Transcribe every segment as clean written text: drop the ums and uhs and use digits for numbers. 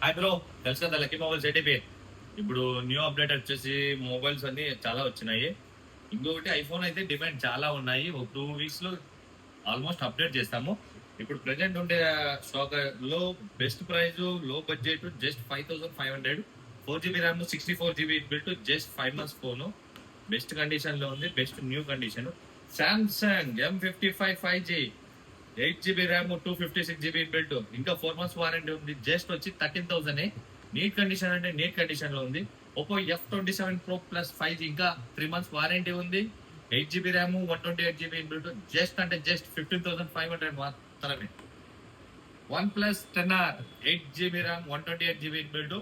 Hi bro, తెలుసు కదా lucky mobiles ATP. ఇప్పుడు న్యూ అప్డేట్ వచ్చేసి మొబైల్స్ అన్ని చాలా వచ్చినాయి. ఇంకొకటి ఐఫోన్ అయితే డిమాండ్ చాలా ఉన్నాయి. ఒక 2 వీక్స్ లో ఆల్మోస్ట్ అప్డేట్ చేస్తాము. ఇప్పుడు ప్రెసెంట్ ఉండే స్టాక్ లో బెస్ట్ ప్రైస్ లో budget just 5500, 4 GB RAM, 64 GB built, just 5 months phone. Best condition లో ఉంది, best new condition. Samsung M55 5G, 8 GB RAM, 256 GB built, ఇంకా 4 months వారంటీ ఉంది. జస్ట్ వచ్చి 13,000. నీట్ కండిషన్ అంటే నీట్ కండిషన్ లో ఉంది. Oppo F27 Pro Plus 5G, ఇంకా 3 months warranty ఉంది. 8 GB RAM, 128 GB built, just అంటే జస్ట్ 15,500 మాత్రమే. OnePlus 10R, 8 GB RAM, 128 GB built.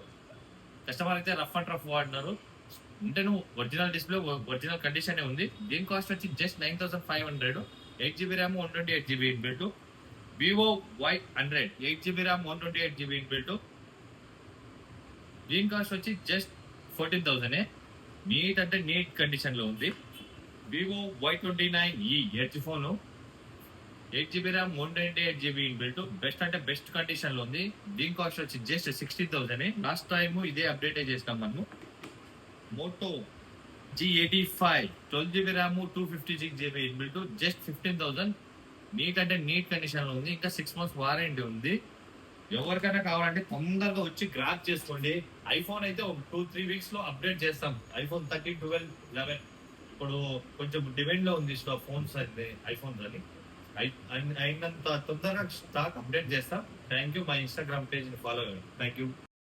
Customer అయితే రఫ్ అండ్ రఫ్ వాడినారు. అంటే నువ్వు ఒరిజినల్ డిస్ప్లే, ఒరిజినల్ కండిషన్ ఉంది. దీని కాస్ట్ వచ్చి just 9,500. 8 GB RAM, 128 GB built. Vivo Y100, 8 GB RAM, 128 GB built. దీని కాస్ట్ వచ్చి జస్ట్ 14,000. నీట్ అంటే నీట్ కండిషన్ లో ఉంది. Vivo Y29E edge phone, 8 GB RAM, 128 GB built, best అంటే బెస్ట్ కండిషన్ లో ఉంది. దీని కాస్ట్ వచ్చి జస్ట్ 16,000. లాస్ట్ టైం ఇదే అప్డేట్ చేసినాం మనము. Moto G85, 12 GB RAM, 256 GB built, just 15,000. Neat అంటే నీట్ కండిషన్ లో ఉంది. ఇంకా 6 months వారంటీ ఉంది. ఎవరికైనా కావాలంటే తొందరగా వచ్చి గ్రాప్ చేసుకోండి. ఐఫోన్ అయితే ఒక 2-3 వీక్స్ లో అప్డేట్ చేస్తాం. ఐఫోన్ 13, 12, 11 ఇప్పుడు కొంచెం డిమాండ్ లో ఉంది ఫోన్స్ అయితే, ఐఫోన్స్ అని. అయినంత తొందరగా స్టాక్ అప్డేట్ చేస్తాం. Thank you. మా ఇన్స్టాగ్రామ్ పేజ్ ని ఫాలో అవ్వండి. Thank you.